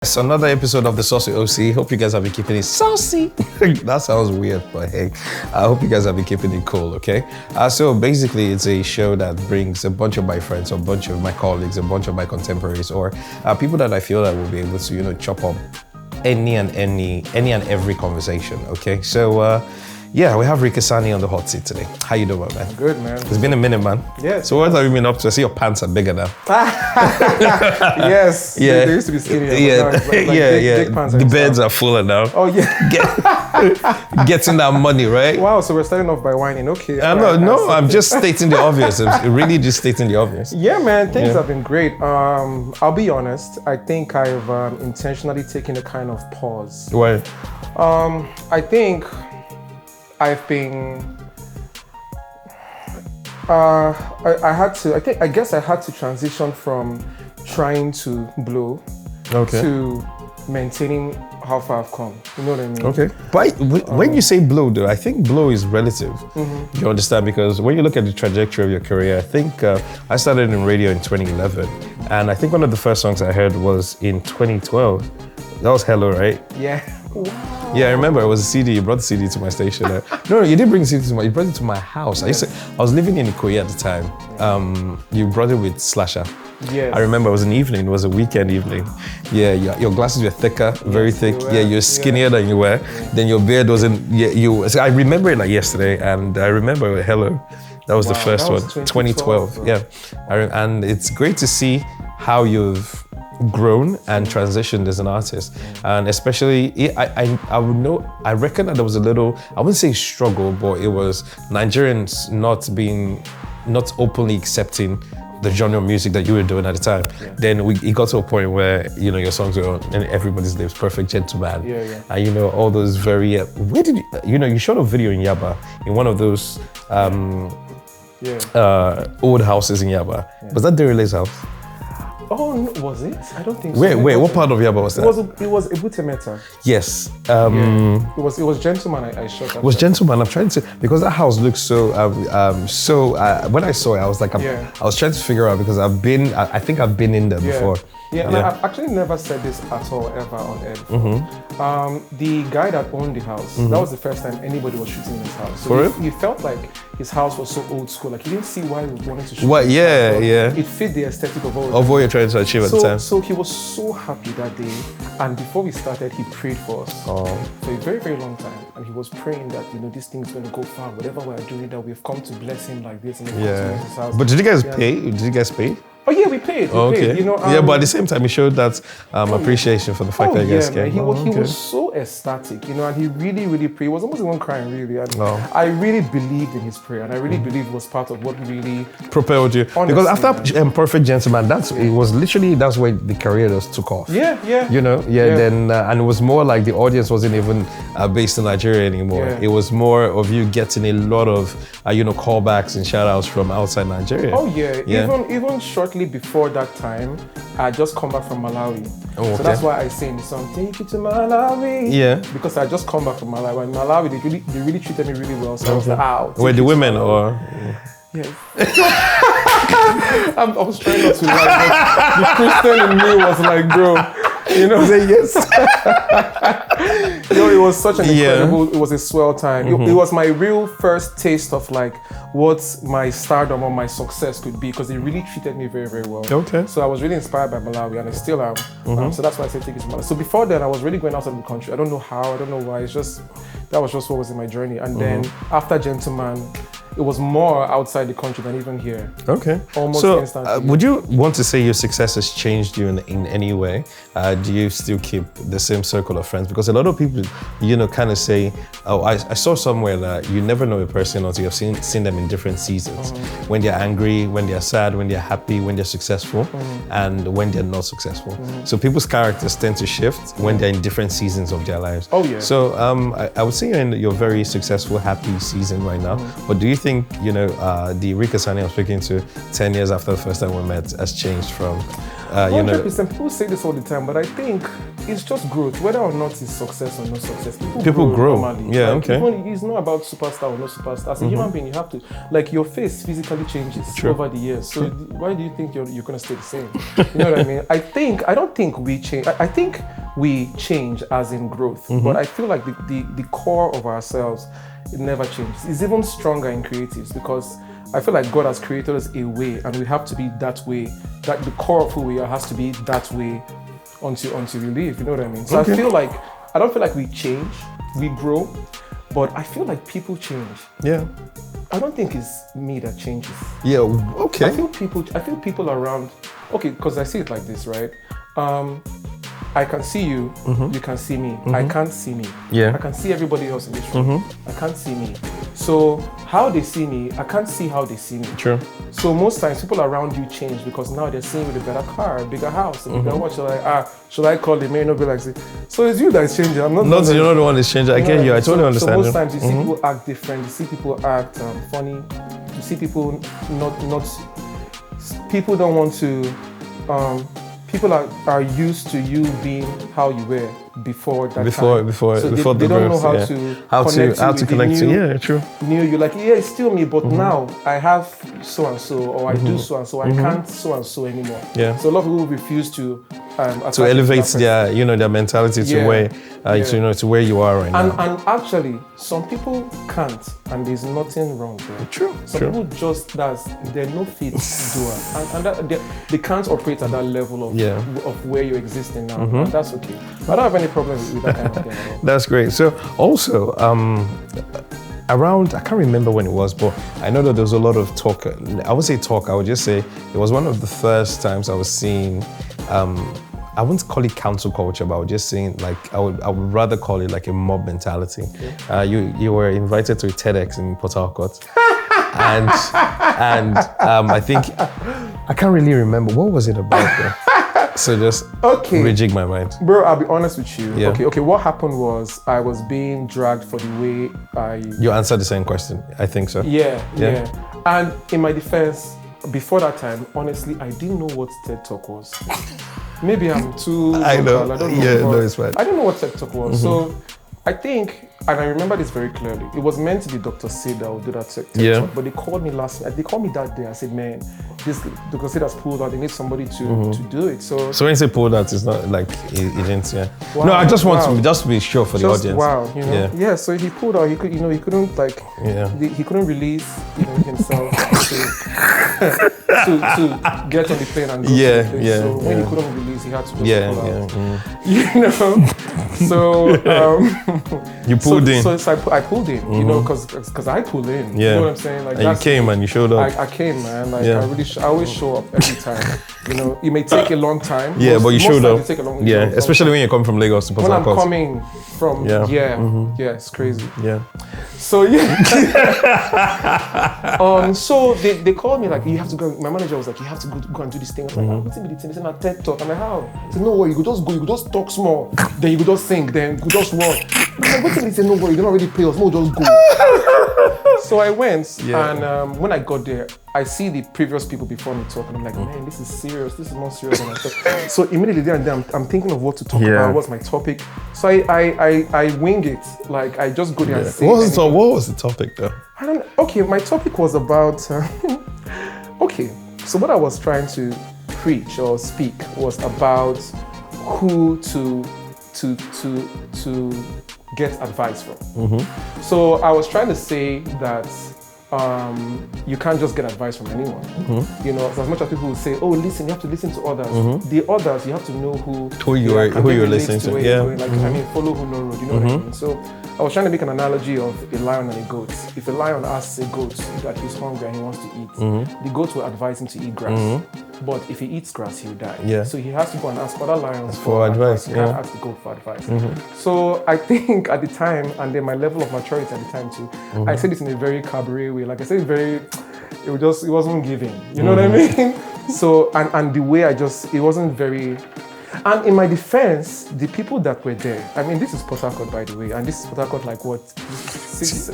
It's another episode of the Sauce With Osi. Hope you guys have been keeping it saucy. That sounds weird, but hey, I hope you guys have been keeping it cool, okay? So basically, it's a show that brings a bunch of my friends, a bunch of my colleagues, a bunch of my contemporaries, or people that I feel that will be able to, chop up any and every conversation, okay? So, yeah, we have Ric Hassani on the hot seat today. How you doing, man? Good, man. It's been a minute, man. Yeah. So what have you been up to? I see your pants are bigger now. Yes. Yeah. They used to be skinnier. Yeah. Big pants the beds are fuller now. Oh, yeah. Getting that money, right? Wow, so we're starting off by whining. Okay. I'm just stating the obvious. I'm really just stating the obvious. Yeah, man, things have been great. I'll be honest. I think I've intentionally taken a kind of pause. Why? I think I've been, I guess I had to transition from trying to blow to maintaining how far I've come. You know what I mean? Okay. But when you say blow, though, I think blow is relative. You understand? Because when you look at the trajectory of your career, I think I started in radio in 2011. And I think one of the first songs I heard was in 2012. That was Hello, right? Yeah. Yeah, I remember it was a CD. You brought the CD to my station. No, you didn't bring the CD to you brought it to my house. I was living in Ikoyi at the time. You brought it with Slasher. Yes. I remember it was an evening, it was a weekend evening. Yeah, your glasses were thicker, very thick. You're skinnier than you were. Then your beard wasn't, I remember it like yesterday, and I remember Hello. That was the first one, 2012. Yeah, and it's great to see how you've grown and transitioned as an artist, and especially I reckon that there was a little, I wouldn't say struggle, but it was Nigerians not openly accepting the genre of music that you were doing at the time. Then it got to a point where your songs were on and everybody's name's Perfect Gentleman. And all those very where did you shot a video in Yaba, in one of those old houses in Yaba. Was that Derelay's house? Oh, no, was it? I don't think so. Wait, what part of Yaba was that? It was Ebutemeta. Yes. It was Gentleman I shot. It was Gentleman. I'm trying to, because that house looks so. When I saw it, I was like, I was trying to figure out, because I think I've been in there before. Yeah, and I've actually never said this at all ever on air before. The guy that owned the house, that was the first time anybody was shooting in his house. So he felt like his house was so old school. Like he didn't see why we wanted to shoot. What? Yeah. It fit the aesthetic of what you're trying to achieve at the time. So he was so happy that day, and before we started, he prayed for us for a very, very long time. And he was praying that this thing's going to go far. Whatever we're doing, that we've come to bless him like this, and come to his house. But did you guys pay? Did you guys pay? Oh yeah, we paid. We paid. But at the same time, he showed that appreciation for the fact that you guys came. He was so ecstatic, and he really, really prayed. He was almost even crying, really. And I really believed in his prayer, and I really believed it was part of what really propelled you. Honestly, because after Perfect Gentleman, that's where the career just took off. Yeah. Then and it was more like the audience wasn't even based in Nigeria anymore. It was more of you getting a lot of callbacks and shout outs from outside Nigeria. Oh yeah. Even shortly before that time, I just come back from Malawi. So that's why I sing the song, Take You to Malawi. Yeah. Because I just come back from Malawi. In Malawi, they really treated me really well. So I was like, were the women or? Yeah. I was trying not to lie, but the Christian in me was like, bro, say yes. It was such an incredible, it was a swell time. It was my real first taste of like what my stardom or my success could be, because they really treated me very, very well. Okay. So I was really inspired by Malawi, and I still am. So that's why I said take it to Malawi. So before then, I was really going outside the country. I don't know how, I don't know why. That was just what was in my journey. And then after Gentleman, it was more outside the country than even here. Okay. Almost so, instantly. Would you want to say your success has changed you in any way? Do you still keep the same circle of friends? Because a lot of people, kind of say, oh, I saw somewhere that you never know a person until you've seen them in different seasons. When they're angry, when they're sad, when they're happy, when they're successful, and when they're not successful. So people's characters tend to shift when they're in different seasons of their lives. Oh yeah. So I would say you're in your very successful, happy season right now. But do you think, the Ric Hassani I'm speaking to 10 years after the first time we met has changed from, 100%. People say this all the time, but I think it's just growth. Whether or not it's success or no success, people grow. Normally. Yeah, like, okay. It's not about superstar or no superstar. As a human being, you have to, like, your face physically changes over the years. So why do you think you're going to stay the same? You know what I mean? I don't think we change. I think we change as in growth, but I feel like the core of ourselves, it never changes. It's even stronger in creatives because I feel like God has created us a way, and we have to be that way. That the core of who we are has to be that way until we leave. You know what I mean? So I don't feel like we change, we grow, but I feel like people change. Yeah. I don't think it's me that changes. Yeah. Okay. I feel people around. Okay, because I see it like this, right? I can see you, you can see me. I can't see me. Yeah. I can see everybody else in this room. I can't see me. So how they see me, I can't see how they see me. True. So most times people around you change because now they're seeing with a better car, a bigger house, a bigger watch. Should I call it? May not be like, so it's you that's changing. I'm not. Not you're not the one that's changing. I get you. I totally understand. So most times you see people act different. You see people act funny. You see people not. People don't want to. People are used to you being how you were before that time. So they don't know how to connect to. Yeah, true. Knew you like, yeah, it's still me, but now I have so and so, or I do so and so. I can't so and so anymore. Yeah. So a lot of people refuse to elevate their mentality to where to where you are right now. And actually, some people can't, and there's nothing wrong there. True. Some people just they're no fit doer, and that, they can't operate at that level of where you're existing now. And that's okay. I don't have any problem with that kind of thing at all. That's great. So also, around, I can't remember when it was, but I know that there was a lot of talk. I would say talk. I would just say it was one of the first times I was seeing. I wouldn't call it council culture, but I would just saying like I would rather call it like a mob mentality. Okay. You were invited to a TEDx in Port Harcourt, and I think I can't really remember what was it about though. So just rejig my mind. Bro, I'll be honest with you. Yeah. Okay. What happened was I was being dragged for the way You answered the same question. I think so. Yeah. And in my defense, before that time, honestly, I didn't know what TED Talk was. Maybe I'm too vocal. I don't know. Yeah, no, it's fine. I didn't know what TED Talk was. So I think, and I remember this very clearly, it was meant to be Dr. Sid that would do that TED Talk, but they called me they called me that day. I said, man, this Dr. Sid has pulled out. They need somebody to do it. So when you say pulled out, it's not like he didn't. Yeah. Wow, no, I just want to be sure for the audience. Wow, you know. Yeah. So he pulled out. He couldn't like. Yeah. He couldn't release himself to get on the plane and go to the place. So when he couldn't release, he had to just pull out. You know. So you pulled in. So I pulled in. You know, because I pulled in. Yeah. You know what I'm saying? Like and you came and you showed up. I came, man. Like I always show up every time. You know, it may take a long time. But you showed up. Take a long, especially when you're coming from Lagos to Port Harcourt. When I'm coming from, it's crazy. Yeah. So so they called me like, you have to go. My manager was like, you have to go and do this thing. I was like, what's it be the thing? They said, a TED Talk. I'm like, how? He said, no worry, you could just go, you could just talk small, then you could just sing, then you could just run. I'm like, what's it? He said, no worry, you don't already pay us, no, just go. So I went, and when I got there, I see the previous people before me talk, and I'm like, man, this is serious. This is more serious than I thought. So immediately there and then, I'm thinking of what to talk about. What's my topic? So I wing it. Like I just go there and say. What was the topic though? Okay, my topic was about. So what I was trying to preach or speak was about who to get advice from. So I was trying to say that. You can't just get advice from anyone. You know, as much as people will say, "Oh, listen, you have to listen to others." The others, you have to know who you're listening to. I mean, follow who no road. You know what I mean? So I was trying to make an analogy of a lion and a goat. If a lion asks a goat that he's hungry and he wants to eat, the goat will advise him to eat grass. But if he eats grass, he'll die. Yeah. So he has to go and ask other lions for advice. He can't ask the goat for advice. So I think at the time, and then my level of maturity at the time too, I said this in a very cabaret way. Like I said, it wasn't giving. You know what I mean? So and the way it wasn't very. And in my defense, the people that were there, I mean, this is Port Harcourt, by the way, and this is Port Harcourt like what,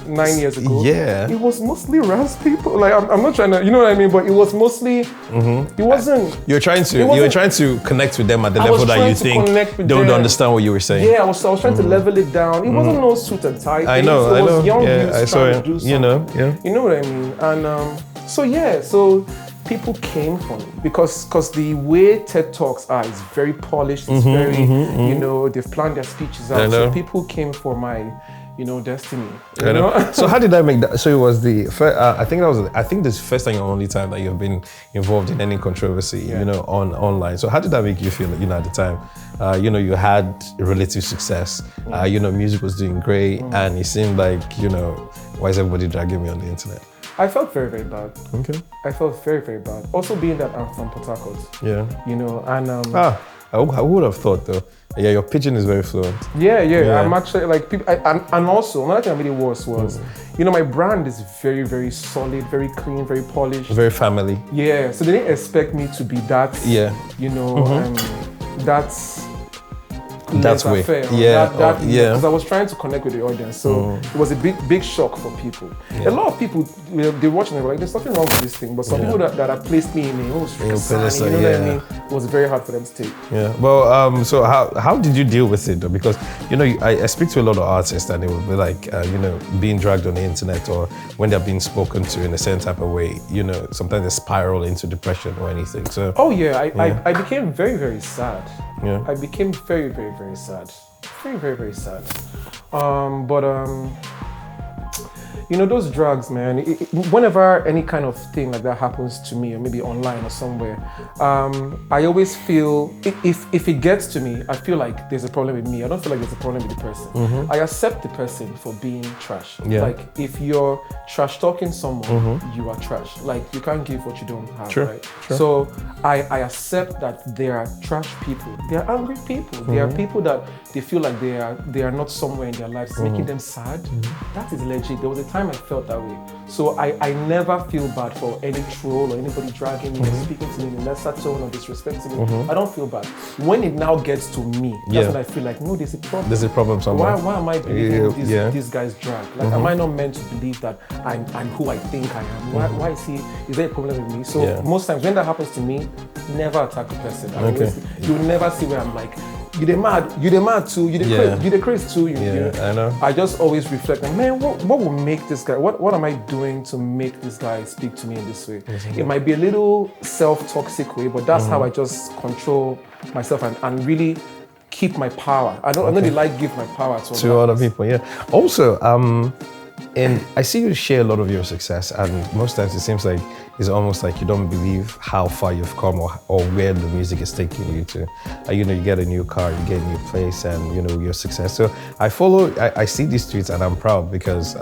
9 years ago? Yeah. It was mostly Ras people. Like, I'm not trying to, you know what I mean? But it was mostly, it wasn't. You were trying to connect with them at the level that you think they would understand what you were saying. Yeah, I was trying to level it down. It wasn't no suit and tie. I know. It was young youths trying to do something. You know, yeah. You know what I mean? And so people came for me because the way TED Talks are is very polished. It's very, you know, they've planned their speeches out. So people came for my, you know, destiny. You know? So how did I make that? So it was the first, I think this is the first and only time that you've been involved in any controversy, you know, online. So how did that make you feel, you know, at the time? You know, you had relative success. You know, music was doing great, and it seemed like, you know, why is everybody dragging me on the internet? I felt very, very bad. Okay. I felt very, very bad. Also being that I'm from Port Harcourt. Yeah. You know, and I would have thought though. Yeah, your pidgin is very fluent. Yeah. I'm actually like people, and also another thing that made it worse was, you know, my brand is very, very solid, very clean, very polished, very family. Yeah. So they didn't expect me to be that. Yeah. You know, that's way. Yeah. Because I was trying to connect with the audience, so it was a big shock for people. A lot of people, you know, they watching it like, there's nothing wrong with this thing, but some people that have placed me in a Ric Hassani, you know what I mean? It was very hard for them to take. Yeah. Well, so how did you deal with it though? Because, you know, I speak to a lot of artists and they will be like, you know, being dragged on the internet or when they're being spoken to in a certain type of way, you know, sometimes they spiral into depression or anything. So. Oh yeah, I became very, very sad. Yeah. I became very, very, very sad. Very, very, very sad. You know, those drugs, man, whenever any kind of thing like that happens to me, or maybe online or somewhere, I always feel, if it gets to me, I feel like there's a problem with me. I don't feel like there's a problem with the person. I accept the person for being trash. Yeah. Like, if you're trash talking someone, you are trash. Like, you can't give what you don't have, right? Sure. So I accept that there are trash people. They are angry people. They are people that they feel like they are not somewhere in their lives, making them sad. That is legit. There was a time I felt that way. So I never feel bad for any troll or anybody dragging me or speaking to me in a lesser tone or disrespecting me. I don't feel bad. When it now gets to me, that's when I feel like, no, there's a problem. There's a problem somewhere. Why am I believing this guy's drag? Like, am I not meant to believe that I'm who I think I am? Why is there a problem with me? So most times when that happens to me, never attack a person. You will never see where I'm like, you the mad too, you the crazy too. You know? I know. I just always reflect, like, man, what will make this guy, what am I doing to make this guy speak to me in this way? It might be a little self-toxic way, but that's how I just control myself and really keep my power. I don't really like give my power to other people. Yeah. Also, and I see you share a lot of your success, and most times it seems like it's almost like you don't believe how far you've come or where the music is taking you to. You know, you get a new car, you get a new place, and you know, your success. So I see these tweets and I'm proud because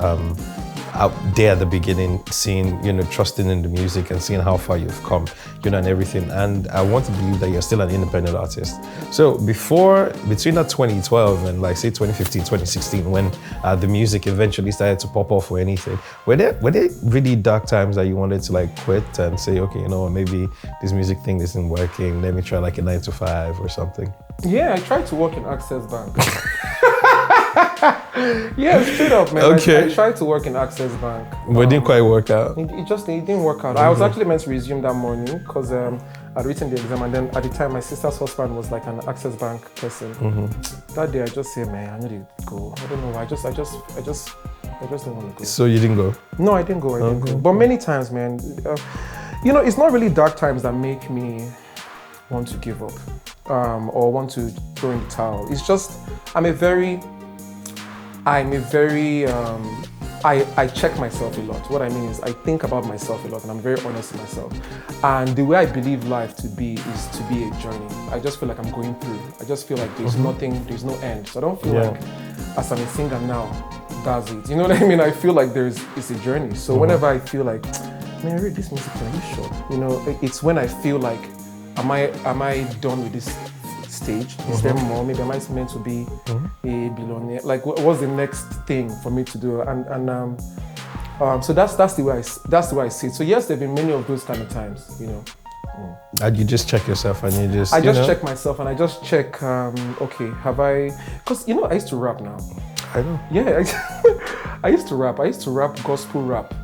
out there at the beginning, seeing, you know, trusting in the music and seeing how far you've come, you know, and everything. And I want to believe that you're still an independent artist. So between that 2012 and like say 2015, 2016, when the music eventually started to pop off or anything, were there really dark times that you wanted to like quit and say, okay, you know, maybe this music thing isn't working, let me try like a 9 to 5 or something? Yeah, I tried to work in Access Bank. Yeah, straight up, man. Okay. I tried to work in Access Bank. But it didn't quite work out. It didn't work out. I was actually meant to resume that morning because I'd written the exam, and then at the time my sister's husband was like an Access Bank person. That day I just said, man, I need to go. I don't know why. I just don't want to go. So you didn't go? No, I didn't go. But many times, man, you know, it's not really dark times that make me want to give up or want to throw in the towel. It's just I check myself a lot. What I mean is I think about myself a lot, and I'm very honest with myself. And the way I believe life to be is to be a journey. I just feel like I'm going through. I just feel like there's there's no end. So I don't feel like, as I'm a singer now, that's it. You know what I mean? I feel like it's a journey. So whenever I feel like, man, Ric, this music, are you sure? You know, it's when I feel like, am I done with this stage? Is there more? Maybe am I meant to be a billionaire? Like, what's the next thing for me to do? So that's the way I see it. So yes, there've been many of those kind of times, you know. And you just check yourself and you just. I just check myself and I just check. Okay, have I? Because I used to rap now. I know. Yeah, I used to rap. I used to rap gospel rap.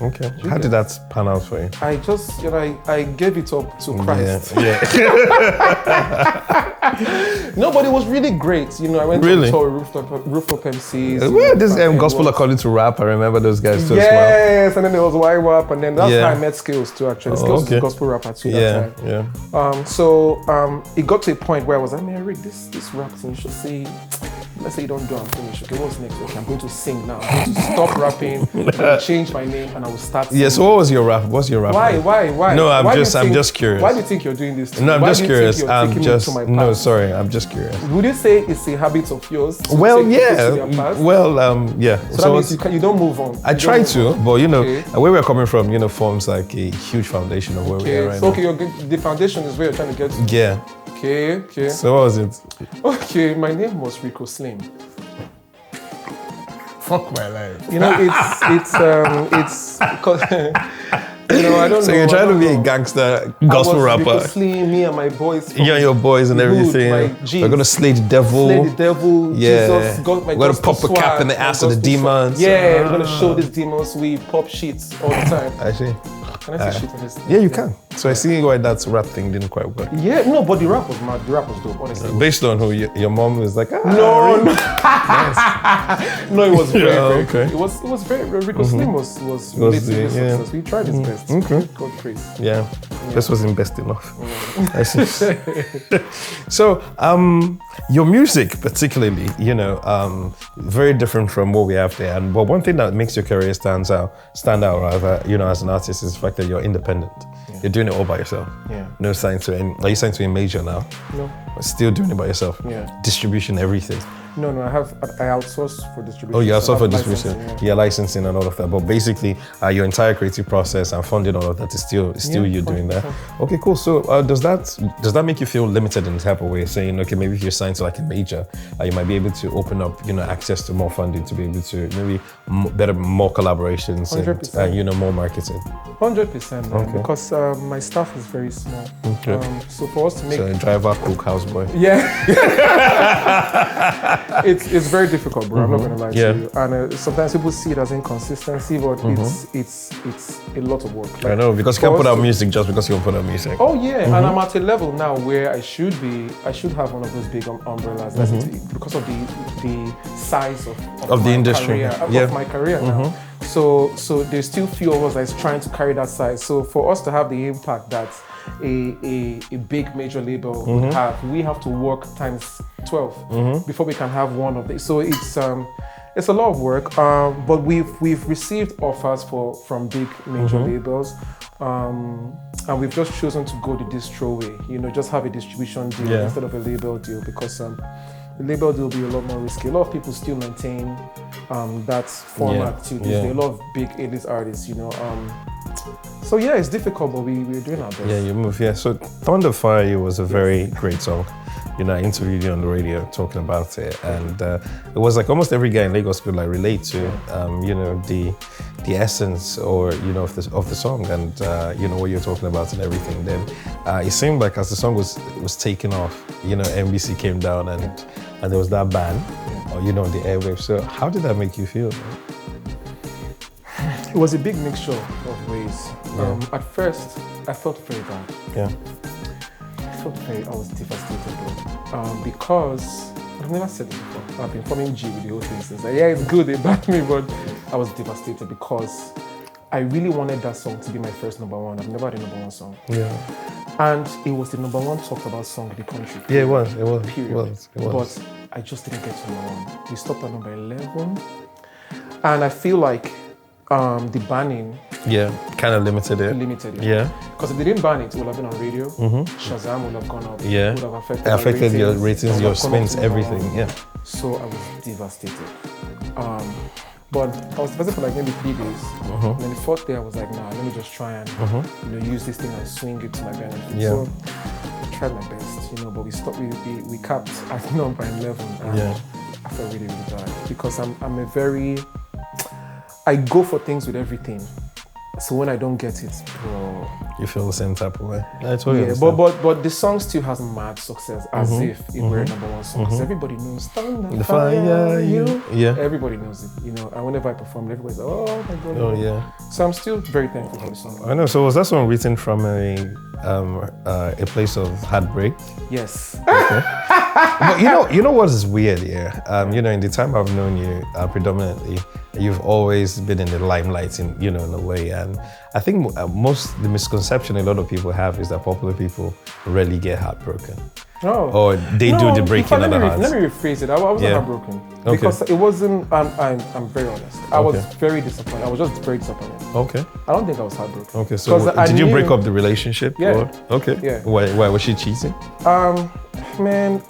Okay. How did that pan out for you? I just, I gave it up to Christ. Yeah. No, but it was really great. I went to tour Rooftop MCs. Well, this gospel according to rap. I remember those guys too. Yes, and then there was YWAP, and then that's how I met Skills too. Actually, Skills was a gospel rapper too. That time. Yeah. So it got to a point where I was like, man, Rick, this rap thing, you should say. Let's say you don't do and finish. Okay, what's next? Okay, I'm going to sing now. I'm going to stop rapping. I'm going to change my name and I will start singing. Yeah, so what was your rap? What's your rap? Why? No, I'm just curious. Why do you think you're doing this? No, I'm just curious. I'm just curious. Would you say it's a habit of yours? Well, yeah. Yeah. So that means you don't move on. I try to, but where we're coming from, forms like a huge foundation of where we are right now. Okay, the foundation is where you're trying to get to. Yeah. Okay. So what was it? Okay, my name was Rico Slim. Fuck my life. It's because I don't know. So you're trying to be a gangster gospel rapper. Rico Slim, me and my boys. You and your boys and everything. We're gonna slay the devil. Yeah. Jesus, God, we're gonna pop a cap in the ass of the demons. Yeah, we're gonna show these demons we pop shits all the time. I see. Can I say shit on this? Yeah, you can. So I see why that rap thing didn't quite work. Yeah, no, but the rap was mad. The rap was dope, honestly. Based on who your mom was like, No. Nice. No, it was very okay. It was very Rico Slim was relatively successful. He tried his best. Okay. God praise. Yeah. This wasn't best enough. I see. So, your music particularly, very different from what we have there. But one thing that makes your career stand out rather, as an artist is the fact that you're independent. Yeah. You're doing it all by yourself. Yeah. No signed to any. Are you signed to a major now? No. But still doing it by yourself. Yeah. Distribution, everything. No, I outsource for distribution. Oh, you outsource for distribution. Yeah, licensing and all of that. But basically, your entire creative process and funding all of that is still you doing that. Okay, cool. So does that make you feel limited in a type of way? Saying, okay, maybe if you're signed to like a major, you might be able to open up, access to more funding to be able to maybe more collaborations 100%. and more marketing. 100%, man, because my staff is very small. Okay. So for us to make driver, cook, houseboy. Yeah. It's very difficult, bro. I'm not gonna lie to you. And sometimes people see it as inconsistency, but it's a lot of work. I know, because you can't put out music just because you can put out music. Oh yeah, and I'm at a level now where I should have one of those big umbrellas. That's because of the size of the industry, of my career now. So there's still few of us that's trying to carry that size. So for us to have the impact that a big major label would have, we have to work times 12 before we can have one of these. So it's a lot of work, but we've received offers from big major labels, and we've just chosen to go the distro way. Just have a distribution deal instead of a label deal, because the label deal will be a lot more risky. A lot of people still maintain that format to this day. A lot of big A-list artists, So yeah, it's difficult, but we're doing our best. Yeah, you move. Yeah. So Thunder Fire was a very great song. I interviewed you on the radio talking about it, and it was like almost every guy in Lagos could relate to, the essence or of the song, and what you're talking about and everything. Then it seemed like as the song was taking off, NBC came down and there was that ban, on the airwaves. So how did that make you feel? It was a big mixture of ways. At first, I felt very bad. Yeah. I was devastated, because I've never said this before. I've been forming G with the whole thing since. It's good, they backed me, but I was devastated because I really wanted that song to be my first number one. I've never had a number one song. Yeah. And it was the number one talked about song in the country. Yeah, it was. Period. It was. But I just didn't get to number one. We stopped at number 11. And I feel like the banning kind of limited it. Yeah. Because if they didn't ban it, it would have been on radio. Shazam would have gone up. Yeah. It would have affected your ratings, your spins, everything. Yeah. So I was devastated. But I was devastated for maybe 3 days. And then the 4th day I was like, nah, let me just try and use this thing and swing it to my benefit. Yeah. So I tried my best, but we stopped. We capped at number 11. And I felt really, really bad because I go for things with everything. So when I don't get it, bro, You feel the same type of way. I totally Yeah, understand. but the song still has mad success as if it were a number one song. Because everybody knows The fire, you. Yeah. Everybody knows it, you know. And whenever I perform, everybody's like, oh my god. Oh yeah. So I'm still very thankful for the song. I know. So was that song written from a place of heartbreak? Yes. Okay. But you know what is weird, yeah. You know, in the time I've known you, predominantly, you've always been in the limelight, in a way. And I think the misconception a lot of people have is that popular people rarely get heartbroken. Oh. Or they do the breaking of the heart. Let me rephrase it. I wasn't heartbroken. Okay. Because it wasn't, I'm very honest. I was very disappointed. I was just very disappointed. Okay. I don't think I was heartbroken. Okay, so did you break up the relationship? Yeah. Or? Okay. Yeah. Why was she cheating? Man,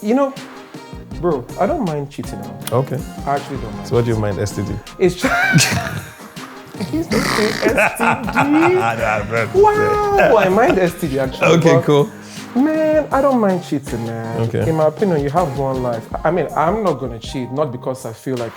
bro, I don't mind cheating out. Okay. I actually don't mind. So what do you mind STD? It's just... He's not saying STD. Wow, I mind STD actually. Okay, cool. Man, I don't mind cheating, man. Okay. In my opinion, you have one life. I mean, I'm not gonna cheat, not because I feel like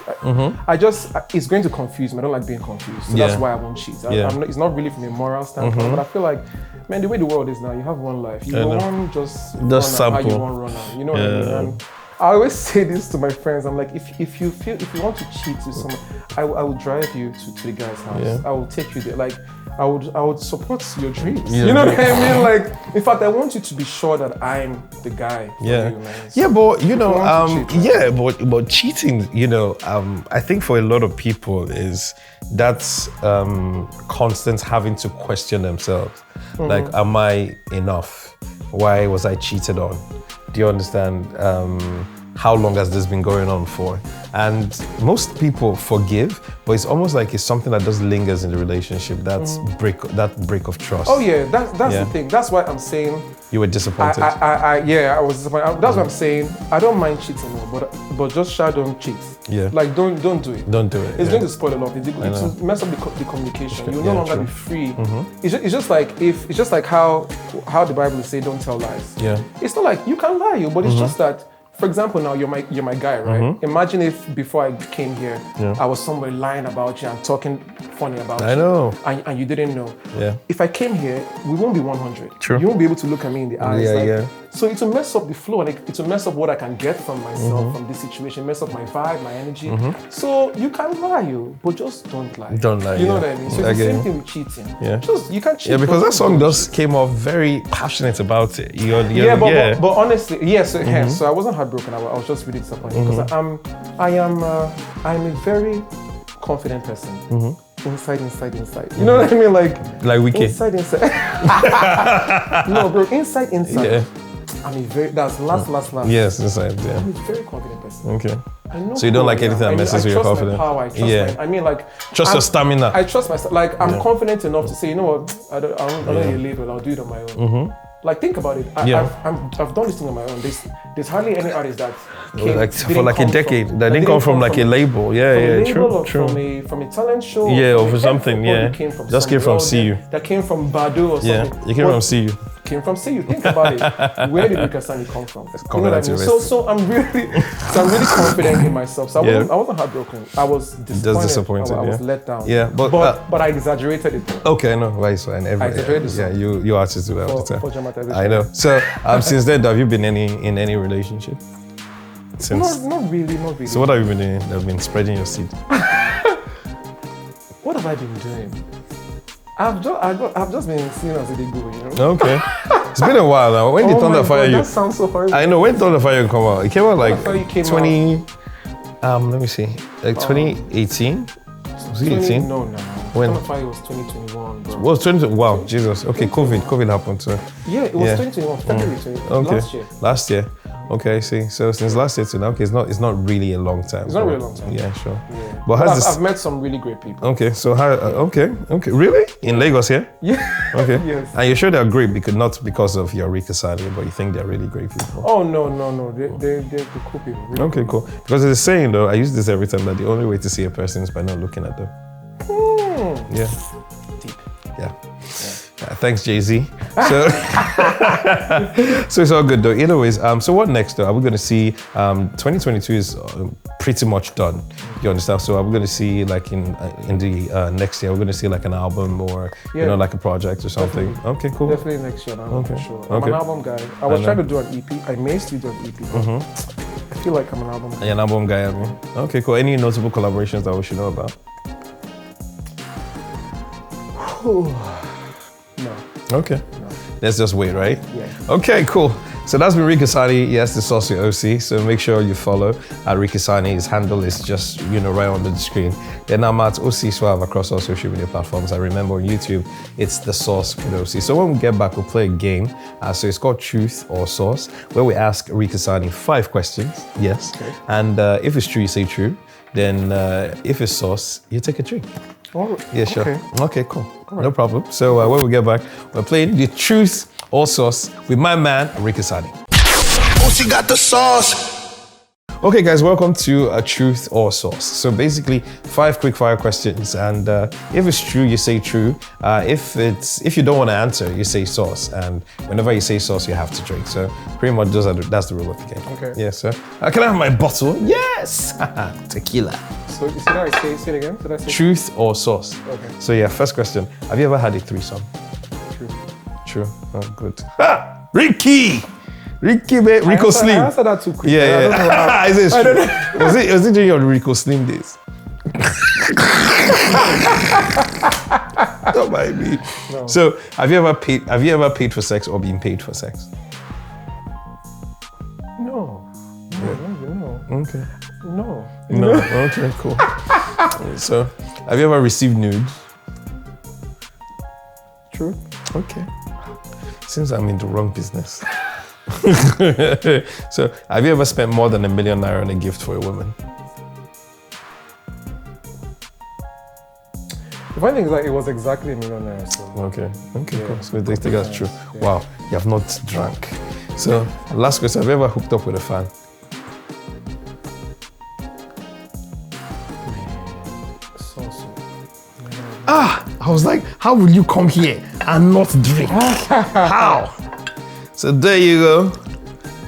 it's going to confuse me. I don't like being confused, so that's why I won't cheat. It's not really from a moral standpoint, but I feel like, man, the way the world is now, you have one life. You want just run out how you want to run out. You know what I mean? And I always say this to my friends. I'm like, if you want to cheat to someone, I will drive you to the guy's house. Yeah. I will take you there. Like, I would support your dreams. Yeah. You know what I mean? Like, in fact, I want you to be sure that I'm the guy for you, man. Yeah, but cheat, but cheating, I think for a lot of people is that's constant having to question themselves. Like, am I enough? Why was I cheated on? Do you understand? How long has this been going on for? And most people forgive, but it's almost like it's something that just lingers in the relationship. That's break of trust. Oh yeah, that's the thing. That's why I'm saying you were disappointed. I was disappointed. That's what I'm saying. I don't mind cheating, but just don't cheat. Yeah. Like don't do it. Don't do it. It's going to spoil a lot. It will mess up the communication. You'll no longer be free. It's just like how the Bible says don't tell lies. Yeah. It's not like you can lie, but it's just that. For example, now you're my guy, right? Imagine if before I came here, I was somewhere lying about you and talking funny about you. I know. And you didn't know. Yeah. If I came here, we won't be 100. True. You won't be able to look at me in the eyes. Yeah. So it will mess up the flow and it will mess up what I can get from myself from this situation, mess up my vibe, my energy. So you can lie, but just don't lie. Don't lie. You know what I mean? So it's the same thing with cheating. Yeah. You can't cheat. Yeah, because that song just came off very passionate about it. But honestly, so I wasn't heartbroken. I was just really disappointed because I'm a very confident person. Inside. You know what I mean? Like Wiki. Inside. No, bro, inside. Yeah. That's last. Yes, inside, yeah. I'm a very confident person. Okay. I know so you don't like anything that messes with your confidence? I trust my power. Trust your stamina. I trust myself. Like, I'm confident enough to say, you know what, I don't need a label, I'll do it on my own. Like, think about it. I've done this thing on my own. There's hardly any artist that came for like a decade. That didn't come from like a label. Yeah, true. From a talent show. Yeah, or for something. Yeah. Just came from CU. That came from Badu or something. Yeah, you came from CU. Came from CU. Think about it. Where did Ric Hassani come from? You know what I mean? So I'm really confident in myself. So I wasn't heartbroken. I was disappointed. I was let down. Yeah, but I exaggerated it. Okay, no, right, so I exaggerated it. Yeah, you artists do that all the time. For dramatization. I know. So since then, have you been in any relationship? Not really. So what have you been doing? I've been spreading your seed. What have I been doing? I've just been seeing as they go, you know. Okay. It's been a while now. When did Thunder Fire You? That sounds so horrible. I know. When Thunder Fire You come out? It came out like 20. Let me see. Like 2018. Was it 18? No. When? Thunder Fire was 2021, bro. Was 20? Wow, Jesus. Okay, COVID happened too. Yeah, it was 2021. February 2021. Okay. Last year. Okay, see. So since last year to now, okay, it's not really a long time. It's not really a long time. Yeah, sure. Yeah. But I've met some really great people. Okay, so how? Okay. Really? In Lagos here? Yeah. Okay. Yes. And you're sure they're great not because of your Ric Hassani, but you think they're really great people? Oh no. They're cool people. Really okay, cool. Because there's a saying though, I use this every time, that the only way to see a person is by not looking at them. Yeah. Deep. Yeah. Thanks, Jay-Z. So, so it's all good though. Either ways, so what next though? Are we going to see, 2022 is pretty much done. You understand? So are we going to see like in the next year, we're going to see like an album or, you know, like a project or something? Definitely. Okay, cool. Definitely next year, I'm Okay. for sure. Okay. I'm an album guy. I was trying to do an EP. I may still do an EP, but I feel like I'm an album guy. You're an album guy, I mean. Okay, cool. Any notable collaborations that we should know about? No. Okay. No. Let's just wait, right? Yeah. Okay, cool. So that's been Ric Hassani. Yes, the Sauce With Osi. So make sure you follow Ric Hassani. His handle is just, right under the screen. Then I'm at Osi Suave across all social media platforms. I remember on YouTube, it's the Sauce With Osi. So when we get back, we'll play a game. So it's called Truth or Sauce, where we ask Ric Hassani 5 questions. Yes. Okay. And if it's true, you say true. Then if it's sauce, you take a drink. Oh, Yeah, sure. Okay, cool. right. No problem. So when we get back, we're playing the Truth or Sauce with my man, Ric Hassani. Osi got the sauce. Okay, guys, welcome to Truth or Sauce. So basically, 5 quick fire questions, and if it's true, you say true. If you don't want to answer, you say sauce, and whenever you say sauce, you have to drink. So pretty much that's the rule of the game. Okay. Yeah, sir. Can I have my bottle? Yes. Tequila. So you see that? Say it again. Did I say Truth or sauce? Okay. So yeah, first question. Have you ever had a threesome? true? True. Oh, good. Ricky, man. Rico I Slim. answered that too quick. Yeah, I don't know how- yeah. Is it true? Was it during your Rico Slim days? Don't mind me. No. So, have you ever paid for sex or been paid for sex? No. No. Okay. No. No. Okay. Cool. So, have you ever received nudes? True. Okay. Seems I'm in the wrong business. So, have you ever spent more than ₦1 million on a gift for a woman? The funny thing is that it was exactly $1 million. So. Okay. Okay, Yeah. cool. So they think that's true. Yeah. Wow, you have not drunk. So, last question, have you ever hooked up with a fan? I was like, how will you come here and not drink? How? So there you go.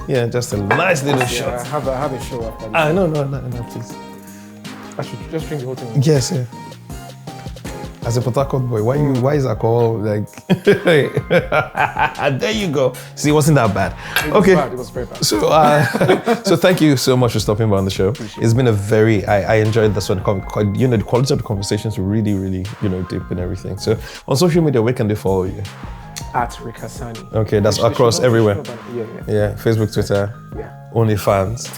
Yeah, just a nice little Yeah, shot. I have a show after this. No, please. I should just drink the whole thing. Yes, yeah. As a Port Harcourt boy, why is alcohol like? There you go. See, it wasn't that bad. It was Okay. bad. It was very bad. So, so thank you so much for stopping by on the show. It's been I enjoyed this one. The quality of the conversations were really, really, deep and everything. So on social media, where can they follow you? At Ric Hassani. Okay, that's They across should know everywhere. about it. Yeah. Yeah, Facebook, Twitter, Yeah. OnlyFans.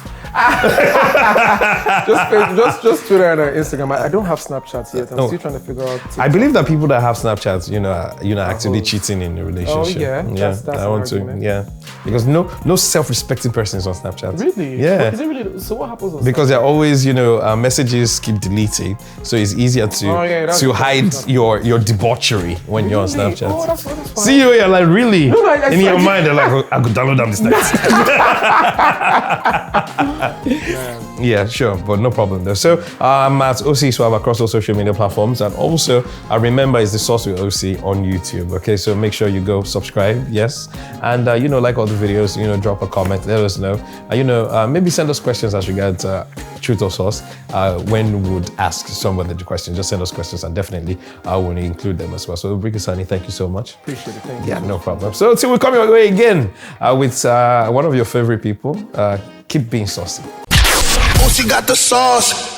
Just Twitter and Instagram. I don't have Snapchat yet. I'm still trying to figure out. I believe that people that have Snapchats, are actively cheating in a relationship. Oh, yeah? That's I an want to. argument. Yeah, because no self-respecting person is on Snapchat. Really? Yeah. Is it really? So what happens on Because they're always, messages keep deleting, so it's easier to that's hide true. your debauchery when you're on Really? Snapchat. Oh, that's fine. See you, you're like, really? No, I in your said- mind, they're like, oh, I could download them this night. Yeah, sure, but no problem though. So I'm at Osi Suave across all social media platforms, and also I remember it's the Sauce With Osi on YouTube. Okay, so make sure you go subscribe, yes, and like all the videos, drop a comment, let us know. Maybe send us questions as regards Truth or Sauce. When we would ask somebody the question, just send us questions, and definitely I will include them as well. So Ric Hassani, thank you so much. Appreciate it. Thank you. Yeah, no problem. So till we come your way again with one of your favorite people, keep being saucy. Osi got the sauce.